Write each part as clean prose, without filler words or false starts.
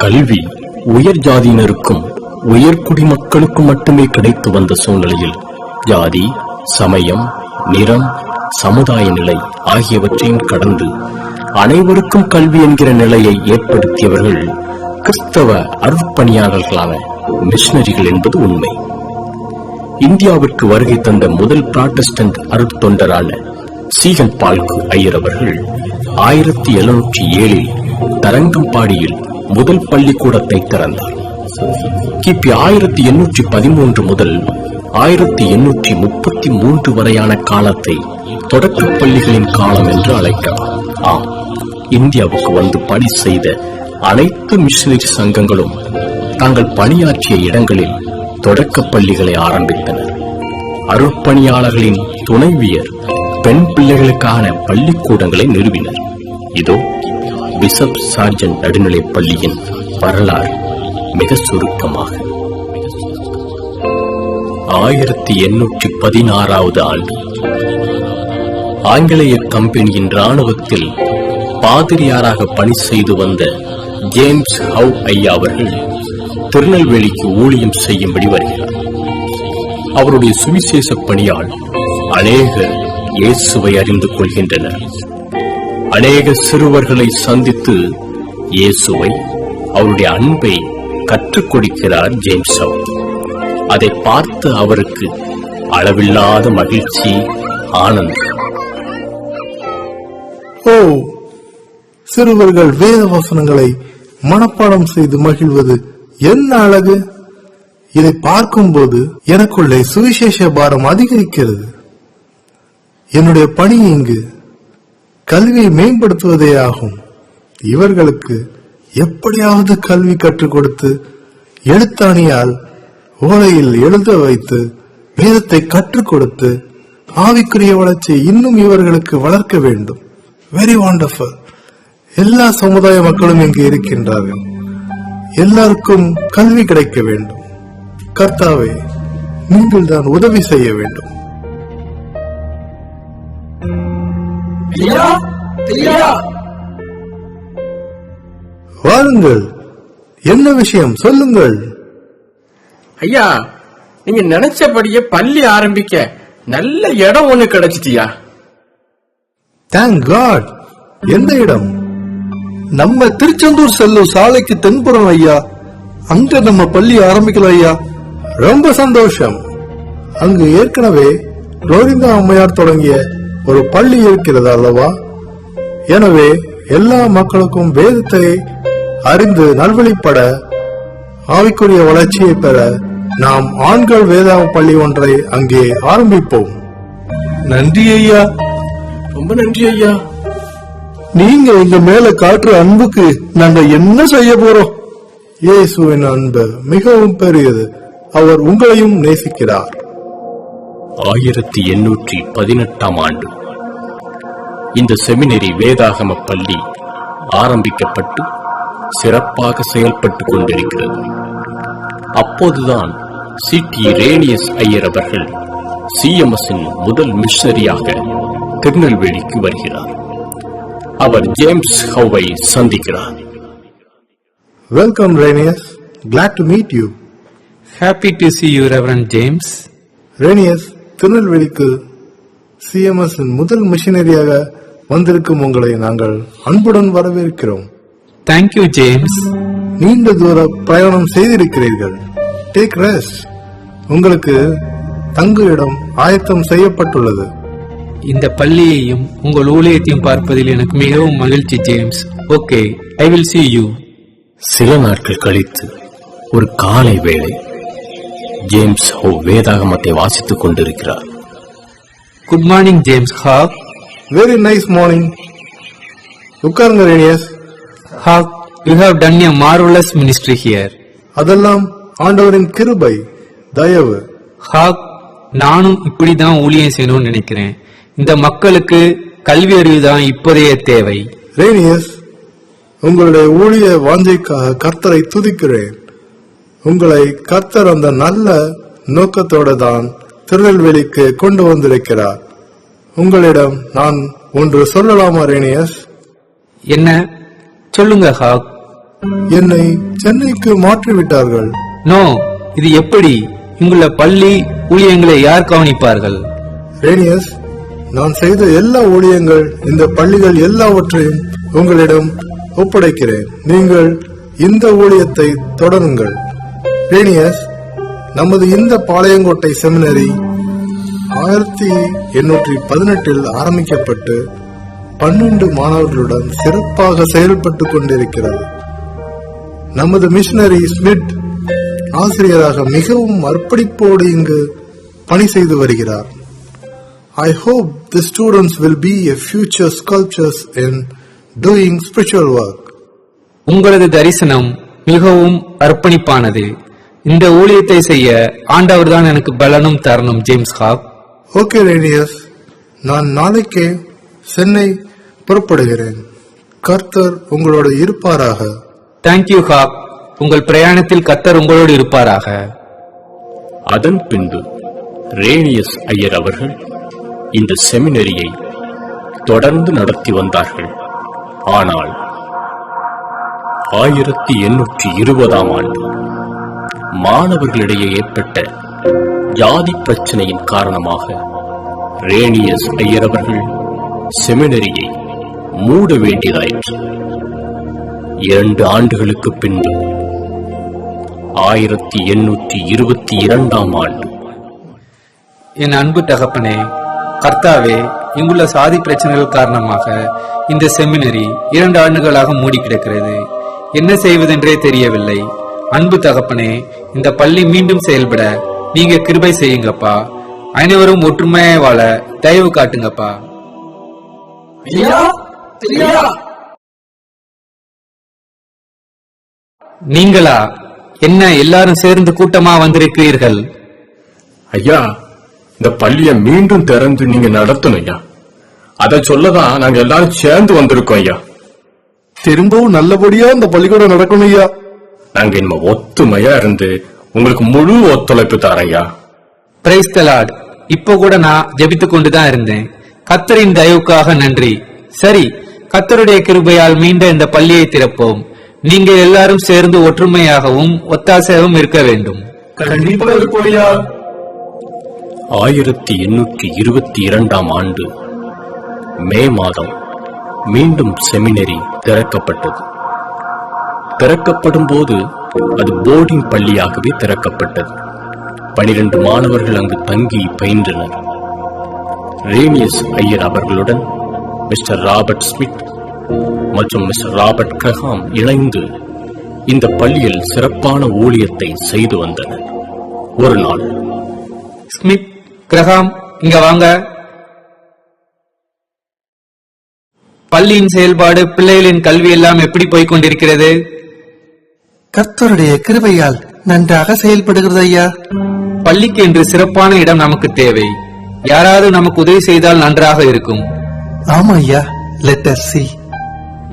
கல்வி உயர் ஜாதியினருக்கும் உயர் குடிமக்களுக்கும் மட்டுமே கிடைத்து வந்த சூழ்நிலையில் ஜாதி, சமயம், நிறம், சமுதாய நிலை ஆகியவற்றையும் கடந்து அனைவருக்கும் கல்வி என்கிற நிலையை ஏற்படுத்தியவர்கள் கிறிஸ்தவ அருட்பணியாளர்களான மிஷனரிகள் என்பது உண்மை. இந்தியாவிற்கு வருகை தந்த முதல் புராட்டஸ்டன்ட் அருட்தொண்டரான சீகன் பால்கு ஐயர் அவர்கள் 1707 தரங்கம்பாடியில் முதல் பள்ளிக்கூடத்தை திறந்தார். கிபி 1813 முதல் 1833 வரையான காலத்தை தொடக்கப் பள்ளிகளின் காலம் என்று அழைக்கலாம். ஆம், இந்தியாவுக்கு வந்து பணி செய்த அனைத்து மிஷனரி சங்கங்களும் தாங்கள் பணியாற்றிய இடங்களில் தொடக்கப் பள்ளிகளை ஆரம்பித்தனர். அருட்பணியாளர்களின் துணைவியர் பெண் பிள்ளைகளுக்கான பள்ளிக்கூடங்களை நிறுவினர். இதோ பிஷப் சார்ஜன் நடுநிலைப் பள்ளியின் வரலாறு மிக சுருக்கமாக. 1816 ஆண்டு ஆங்கிலேய கம்பெனியின் இராணுவத்தில் பாதிரியாராக பணி செய்து வந்த ஜேம்ஸ் ஹவ் ஐயா அவர்கள் திருநெல்வேலிக்கு ஊழியம் செய்யும்படி வருகிறார். அவருடைய சுவிசேஷ பணியால் அநேகர் இயேசுவை அறிந்து கொள்கின்றனர். அநேக சிறுவர்களை சந்தித்து இயேசுவை, அவருடைய அன்பை கற்றுக் கொடுக்கிறார் ஜேம்ஸ் ஹவ். அதை பார்த்து அவருக்கு அளவில்லாத மகிழ்ச்சி, ஆனந்தம். ஓ, சிறுவர்கள் வேத வசனங்களை மனப்பாடம் செய்து மகிழ்வது என்ன அழகு! இதை பார்க்கும்போது எனக்குள்ளே சுவிசேஷ பாரம் அதிகரிக்கிறது. என்னுடைய பணி இங்கு கல்வியை மேம்படுத்துவதே ஆகும். இவர்களுக்கு எப்படியாவது கல்வி கற்றுக் கொடுத்து எழுத்தாணியால் ஓலையில் எழுத வைத்து வேதத்தை கற்றுக் கொடுத்து ஆவிக்குரிய வளர்ச்சியை இன்னும் இவர்களுக்கு வளர்க்க வேண்டும். Very wonderful. எல்லா சமுதாய மக்களும் இங்கு இருக்கின்றார்கள். எல்லாருக்கும் கல்வி கிடைக்க வேண்டும். கர்த்தாவே, நீங்கள் தான் உதவி செய்ய வேண்டும். வாருங்கள், என்ன விஷயம் சொல்லுங்கள். ஐயா, நீங்க நினைச்சபடியே பள்ளி ஆரம்பிக்க நல்ல இடம் ஒண்ணு கிடைச்சிட்டியா? Thank God. எந்த இடம்? நம்ம திருச்செந்தூர் செல்லும் சாலைக்கு தென்புறம் ஐயா. அங்க நம்ம பள்ளி ஆரம்பிக்கலாம் ஐயா. ரொம்ப சந்தோஷம். அங்கு ஏற்கனவே ரோரிந்தா அம்மையார் தொடங்கிய ஒரு பள்ளி இருக்கிறது அல்லவா? எனவே எல்லா மக்களுக்கும் வேதத்தை அறிந்து நல்வழிப்பட, ஆவிக்குரிய வளர்ச்சியை பெற நாம் ஆண்கள் வேதாவ பள்ளி ஒன்றை அங்கே ஆரம்பிப்போம். நன்றி ஐயா. ரொம்ப நன்றி ஐயா. நீங்க எங்க மேல காட்டுற அன்புக்கு நாங்க என்ன செய்ய போறோம்? இயேசுவின் அன்பு மிகவும் பெரியது. அவர் உங்களையும் நேசிக்கிறார். 1818 ஆண்டு இந்த செமினரி வேதாகம பள்ளி ஆரம்பிக்கப்பட்டு சிறப்பாக செயல்பட்டுக் கொண்டிருக்கிறது. அப்போதுதான் சி.டி. ரேனியஸ் ஐயர் அவர்கள் சிஎம்எஸ்இன் முதல் மிஷனரியாக திருநெல்வேலிக்கு வருகிறார். அவர் ஜேம்ஸ் ஹவ்வை சந்திக்கிறார். Welcome Rhenius. Glad to meet you. Happy to see you, Reverend James. Rhenius, திருநெல்வேலிக்கு சிஎம்எஸ் முதல் மிஷனரியாக வந்திருக்கும் உங்களை நாங்கள் அன்புடன் வரவேற்கிறோம். Thank you, James. நீண்ட தூர பிரயாணம் செய்திருக்கிறீர்கள். Take rest. உங்களுக்கு தங்கு இடம் ஆயத்தம் செய்யப்பட்டுள்ளது. இந்த பள்ளியையும் உங்கள் ஊழியத்தையும் பார்ப்பதில் எனக்கு மிகவும் மகிழ்ச்சி, James. Okay, I will see you. சில நாட்கள் கழித்து ஒரு காலை வேளை ஜேம்ஸ் ஹவ் வேதாகமத்தை வாசித்துக் கொண்டிருக்கிறார். Good morning, James Hawk. Very nice morning. உட்காருங்க Rhenius. Hawk, you have done a marvelous ministry here. அதெல்லாம் ஆண்டவரின் கிருபை, தயவு. ஹாக், நானும் இப்படிதான் ஊழியம் செய்யணும்னு நினைக்கிறேன். இந்த மக்களுக்கு கல்வி அறிவு தான் இப்போதைய தேவை. ரேனியஸ், உங்களுடைய ஊழிய வாஞ்சைக்காக கர்த்தரை துதிக்கிறேன். உங்களை கர்த்தர் அந்த நல்ல நோக்கத்தோடு தான் திருநெல்வேலிக்கு கொண்டு வந்திருக்கிறார். உங்களிடம் நான் ஒன்று சொல்லலாமா ரேனியஸ்? என்ன? சொல்லுங்க ஹாக். என்னை சென்னைக்கு மாற்றிவிட்டார்கள். நோ, இது எப்படி? இங்குள்ள பள்ளி ஊழியங்களை யார் கவனிப்பார்கள்? ரேனியஸ், நான் செய்த எல்லா ஊழியங்கள், இந்த பள்ளிகள் எல்லாவற்றையும் உங்களிடம் ஒப்படைக்கிறேன். நீங்கள் இந்த ஊழியத்தை தொடருங்கள். ரேனியஸ், நமது இந்த பாளையங்கோட்டை செமினரி 1818 ஆரம்பிக்கப்பட்டு 12 மாணவர்களுடன் சிறப்பாக செயல்பட்டுக் கொண்டிருக்கிறது. நமது மிஷனரி ஸ்மித் ஆசிரியராக மிகவும் அர்ப்பணிப்போடு இங்கு பணி செய்து வருகிறார். I hope the students will be a future sculptors in doing spiritual work. உங்களது தரிசனம் மிகவும் அர்ப்பணிப்பானது. இந்த ஊழியத்தை செய்ய ஆண்டவர் தான் எனக்கு பலனும் தரணும். James hop. ஓகே ரேனியஸ், நான் நாளைக்கே சென்னை புறப்படுகிறேன். கர்த்தர் உங்களோடு இருப்பாராக. தேங்க்யூ ஹாப். உங்கள் பிரயாணத்தில் கர்த்தர் உங்களோடு இருப்பாராக. அதன் பின்பு ரேனியஸ் ஐயர் அவர்கள் இந்த செமினரியை தொடர்ந்து நடத்தி வந்தார்கள். ஆனால் 1820 ஆண்டு மாணவர்களிடையே ஏற்பட்ட ஜாதி பிரச்சனையின் காரணமாக ரேனியஸ் ஐயர் அவர்கள் செமினரியை மூட வேண்டியதாயிற்று. 2 ஆண்டுகளுக்கு பின்பு 1822 ஆண்டு. என் அன்பு தகப்பனே, கர்த்தாவே, இங்குள்ள சாதி பிரச்சனைகள் காரணமாக இந்த செமினரி 2 ஆண்டுகளாக மூடி கிடக்கிறது. என்ன செய்வதென்றே தெரியவில்லை. அன்பு தகப்பனே, இந்த பள்ளி மீண்டும் செயல்பட நீங்க கிருபை செய்யுங்கப்பா. அனைவரும் ஒற்றுமையாய் வாழ தயவு காட்டுங்கப்பா. நீங்களா? என்ன எல்லாரும் சேர்ந்து கூட்டமா வந்திருக்கிறீர்கள்? ஐயா, இந்த பள்ளியை மீண்டும் திறந்து நீங்க நடத்தணும் ஐயா. அதை சொல்லதான் நாங்க எல்லாரும் சேர்ந்து வந்திருக்கோம் ஐயா. திரும்பவும் நல்லபடியா இந்த பள்ளிக்கூடம் நடக்கணும் ஐயா. நாங்க இனிமே ஒத்துமையா இருந்து உங்களுக்கு முழு ஒத்துழைப்பு தரோம் ஐயா. Praise the Lord. இப்போ கூட நான் ஜெபித்துக் கொண்டுதான் இருந்தேன். கர்த்தரின் தயவுக்காக நன்றி. சரி, கர்த்தருடைய கிருபையால் மீண்டும் இந்த பள்ளியை திறப்போம். நீங்க எல்லாரும் சேர்ந்து ஒற்றுமையாகவும் ஒத்தாசையாகவும் இருக்க வேண்டும். கண்டிப்பா இருப்போம் ஐயா. 1822 ஆண்டு மே மாதம் மீண்டும் செமினரி திறக்கப்பட்டது. திறக்கப்படும் போது அது போர்டிங் பள்ளியாகவே திறக்கப்பட்டது. 12 மாணவர்கள் அங்கு தங்கி பயின்றனர். ரேனியஸ் ஐயர் அவர்களுடன் மிஸ்டர் ராபர்ட் ஸ்மித் மற்றும் மிஸ்டர் ராபர்ட் கிரஹாம் இணைந்து இந்த பள்ளியில் சிறப்பான ஊழியத்தை செய்து வந்தனர். ஒரு நாள், ஸ்மித், கிரஹாம், இங்க வாங்க. பள்ளியின் செயல்பாடு, பிள்ளைகளின் கல்வி எல்லாம் எப்படி போய்க் கொண்டிருக்கிறது? கர்த்தருடைய கிருபையால் நன்றாக செயல்படுகிறது ஐயா. பள்ளிக்கு என்று சிறப்பான இடம் நமக்கு தேவை. யாராவது நமக்கு உதவி செய்தால் நன்றாக இருக்கும். ஆமா ஐயா, லெட் அஸ் see.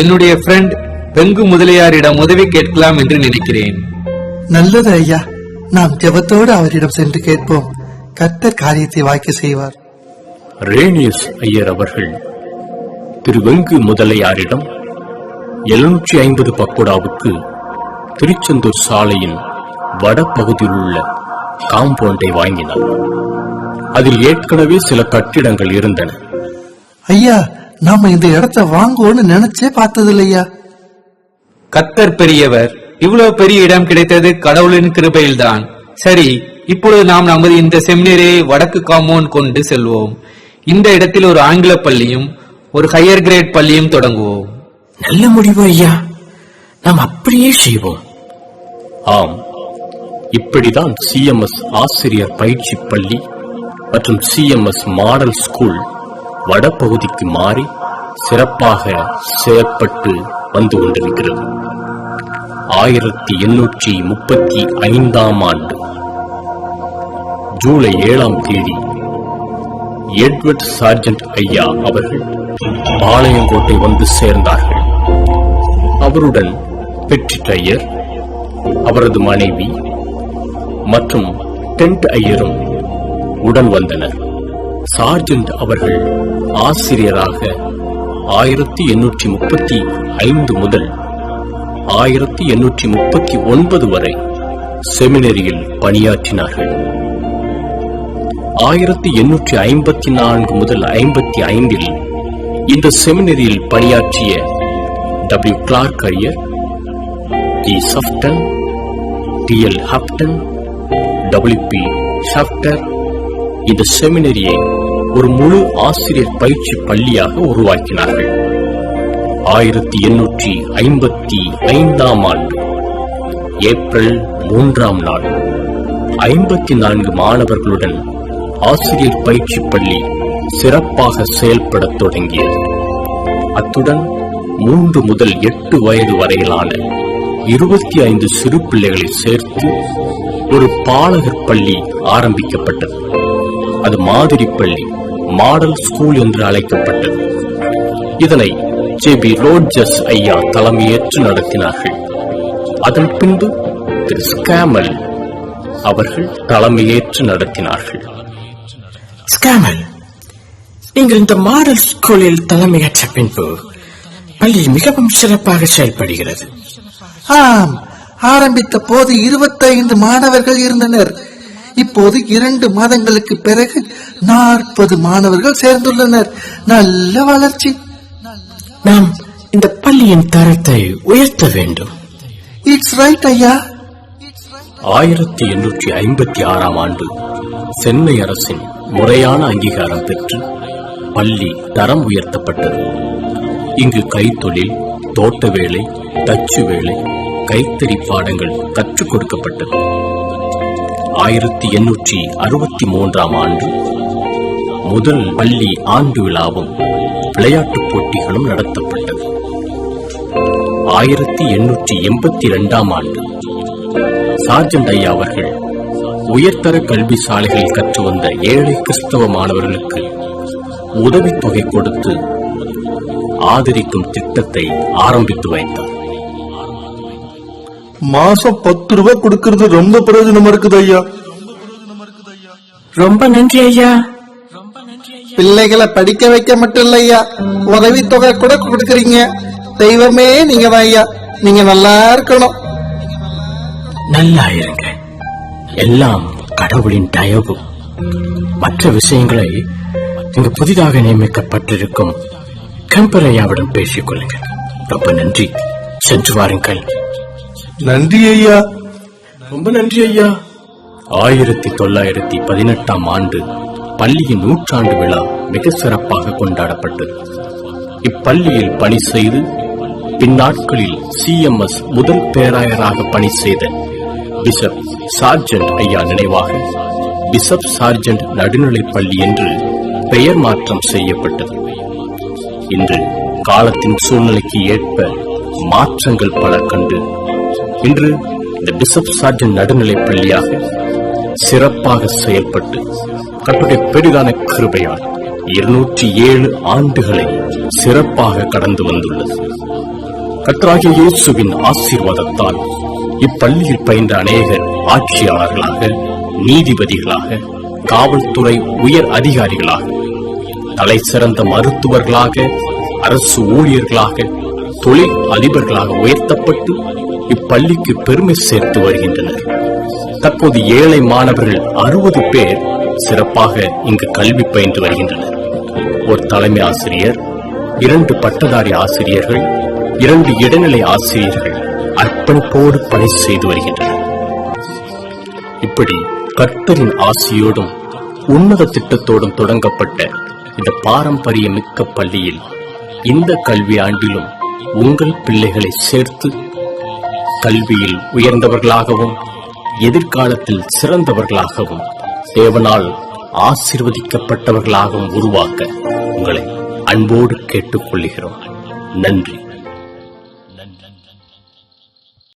என்னுடைய ஃப்ரெண்ட் பெங்கு முதலியாரிடம் உதவி கேட்கலாம் என்று நினைக்கிறேன். நல்லது ஐயா, நாம் ஜெபத்தோடு அவரிடம் சென்று கேட்போம். கர்த்தர் காரியத்தை வாய்க்க செய்வார். ரேனியஸ் ஐயர் அவர்கள் திரு வெங்கு முதலியாரிடம் 750 பக்கோடாவுக்கு திருச்செந்தூர் சாலையின் வடபகுதியில் உள்ள காம்பவுண்டை வாங்கினார். அதில் ஏற்கனவே சில கட்டிடங்கள் இருந்தன. ஐயா, நாம இந்த இடத்தை வாங்குவோன்னு நினைச்சே பார்த்ததில்லையா. கர்த்தர் பெரியவர். இவ்வளவு பெரிய இடம் கிடைத்தது கடவுளின் கிருபையில்தான். சரி, இப்பொழுது நாம் நமது இந்த செமினரியை வடக்கு காம்பவுண்ட் கொண்டு செல்வோம். இந்த இடத்தில் ஒரு ஆங்கில பள்ளியும் ஒரு ஹையர் கிரேட் பள்ளியும் தொடங்குவோம். நல்ல முடிவு ஐயா, நாம் அப்படியே செய்வோம். ஆம், இப்படிதான் சிஎம்எஸ் ஆசிரியர் பயிற்சி பள்ளி மற்றும் சிஎம்எஸ் மாடல் ஸ்கூல் வடபகுதிக்கு மாறி சிறப்பாக செயற்பட்டு வந்து கொண்டிருக்கிறது. 1835 ஆண்டு ஜூலை 7ஆம் தேதி எட்வர்ட் சார்ஜென்ட் ஐயா அவர்கள் பாளையங்கோட்டை வந்து சேர்ந்தார்கள். அவருடன் பெட்ரிட் ஐயர், அவரது மனைவி மற்றும் டென்ட் ஐயரும் உடன் வந்தனர். சார்ஜென்ட் அவர்கள் ஆசிரியராக 1835 முதல் 1839 வரை செமினரியில் பணியாற்றினார்கள். 1854 முதல் 55 இந்த செமினரியில் பணியாற்றிய W. Clark Iyer, E. சஃப்டன், T.L. ஹப்டன், W.P. ஷாஃப்டர் இந்த செமினரியை ஒரு முழு ஆசிரியர் பயிற்சி பள்ளியாக உருவாக்கினார்கள். 1855 ஆண்டு ஏப்ரல் 3ஆம் நாள் 54 மாணவர்களுடன் ஆசிரியர் பயிற்சி பள்ளி சிறப்பாக செயல்படத் தொடங்கியது. அத்துடன் 3 முதல் 8 வயது வரையிலான 25 சிறு பிள்ளைகளை சேர்த்து ஒரு பாலகர் பள்ளி ஆரம்பிக்கப்பட்டது. அது மாதிரி பள்ளி, மாடல் ஸ்கூல் என்று அழைக்கப்பட்டது. இதனை J.B. ரோட்ஜர்ஸ் ஐயா தலைமையேற்று நடத்தினார்கள். அதன் பின்பு திரு ஸ்கேமல் அவர்கள் தலைமையேற்று நடத்தினார்கள். ஸ்கேமல், நீங்கள் இந்த மாடல் ஸ்கூலில் தலைமையேற்ற பின்பு பள்ளி மிகவும் சிறப்பாக செயல்படுகிறது. ஆம், ஆரம்பித்த போது 25 மாணவர்கள் இருந்தனர். இப்போது 2 மாதங்களுக்கு பிறகு 40 மாணவர்கள் சேர்ந்துள்ளனர். நல்ல வளர்ச்சி. நாம் இந்த பள்ளியின் தரத்தை உயர்த்த வேண்டும். இட்ஸ் ரைட் ஐயா. 1856 ஆண்டு சென்னை அரசின் முறையான அங்கீகாரம் பெற்று பள்ளி தரம் உயர்த்தப்பட்டது. இங்கு கைத்தொழில், தோட்ட வேலை, தச்சு வேலை, கைத்தறி பாடங்கள் கற்றுக் கொடுக்கப்பட்டது. 1863 ஆண்டு முதல் பள்ளி ஆண்டு விழாவும் விளையாட்டுப் போட்டிகளும் நடத்தப்பட்டது. 1882 ஆண்டு சார்ஜென்ட் ஐயா அவர்கள் உயர்தர கல்வி சாலைகளில் கற்று வந்த ஏழை கிறிஸ்தவ மாணவர்களுக்கு உதவித்தொகை கொடுத்து ஆதரிக்கும் திட்டத்தை ஆரம்பித்து வைத்தார். மாசம் 10 ரூபாய் கொடுக்கிறது ரொம்ப பிரயோஜனமா இருக்குது ஐயா. ரொம்ப நன்றி ஐயா. பிள்ளைகளை படிக்க வைக்க மட்டும் இல்ல ஐயா, உதவித்தொகை கூட கொடுக்கறீங்க. தெய்வமே நீங்க தான் ஐயா. நீங்க நல்லா இருக்கணும். நல்லா இருங்க. எல்லாம் கடவுளின் தயவு. மற்ற விஷயங்களை இங்கு புதிதாக நியமிக்கப்பட்டிருக்கும் கம்பரையாவிடம் பேசிக் கொள்ளுங்கள். ரொம்ப நன்றி. சென்று வாருங்கள். நன்றி ஐயா. ரொம்ப நன்றி ஐயா. 1918 ஆண்டு பள்ளியின் 100ஆண்டு விழா மிக சிறப்பாக கொண்டாடப்பட்டது. இப்பள்ளியில் பணி செய்து பின்னாட்களில் CMS முதல் பேராயராக பணி செய்த பிஷப் சார்ஜென்ட் ஐயா நினைவாக பிஷப் சார்ஜென்ட் நடுநிலைப் பள்ளி என்று பெயர் மாற்றம் செய்யப்பட்டது. இன்று காலத்தின் சூழ்நிலைக்கு ஏற்ப மாற்றங்கள் பல கண்டு இன்று இந்த பிஷப் சார்ஜென்ட் நடுநிலைப் பள்ளியாக சிறப்பாக செயல்பட்டு கர்த்தருடைய பெரிதான கிருபையால் 207 ஆண்டுகளை சிறப்பாக கடந்து வந்துள்ளது. கர்த்தராகிய இயேசுவின் ஆசீர்வாதத்தால் இப்பள்ளியில் பயின்ற அநேகர் ஆட்சியாளர்களாக, நீதிபதிகளாக, காவல்துறை உயர் அதிகாரிகளாக, தலை சிறந்த மருத்துவர்களாக, அரசு ஊழியர்களாக, தொழில் அதிபர்களாக உயர்த்தப்பட்டு இப்பள்ளிக்கு பெருமை சேர்த்து வருகின்றனர். தற்போது ஏழை மாணவர்கள் 60 பேர் சிறப்பாக இங்கு கல்வி பயின்று வருகின்றனர். ஒரு தலைமை ஆசிரியர், 2 பட்டதாரி ஆசிரியர்கள், 2 இடைநிலை ஆசிரியர்கள் அர்ப்பணிப்போடு பணி செய்து வருகின்றனர். இப்படி கர்த்தரின் ஆசியோடும் உன்னத திட்டத்தோடும் தொடங்கப்பட்ட இந்த பாரம்பரிய மிக்க பள்ளியில் இந்த கல்வி ஆண்டிலும் உங்கள் பிள்ளைகளை சேர்த்து கல்வியில் உயர்ந்தவர்களாகவும் எதிர்காலத்தில் சிறந்தவர்களாகவும் தேவனால் ஆசீர்வதிக்கப்பட்டவர்களாகவும் உருவாக்க உங்களை அன்போடு கேட்டுக்கொள்கிறோம். நன்றி.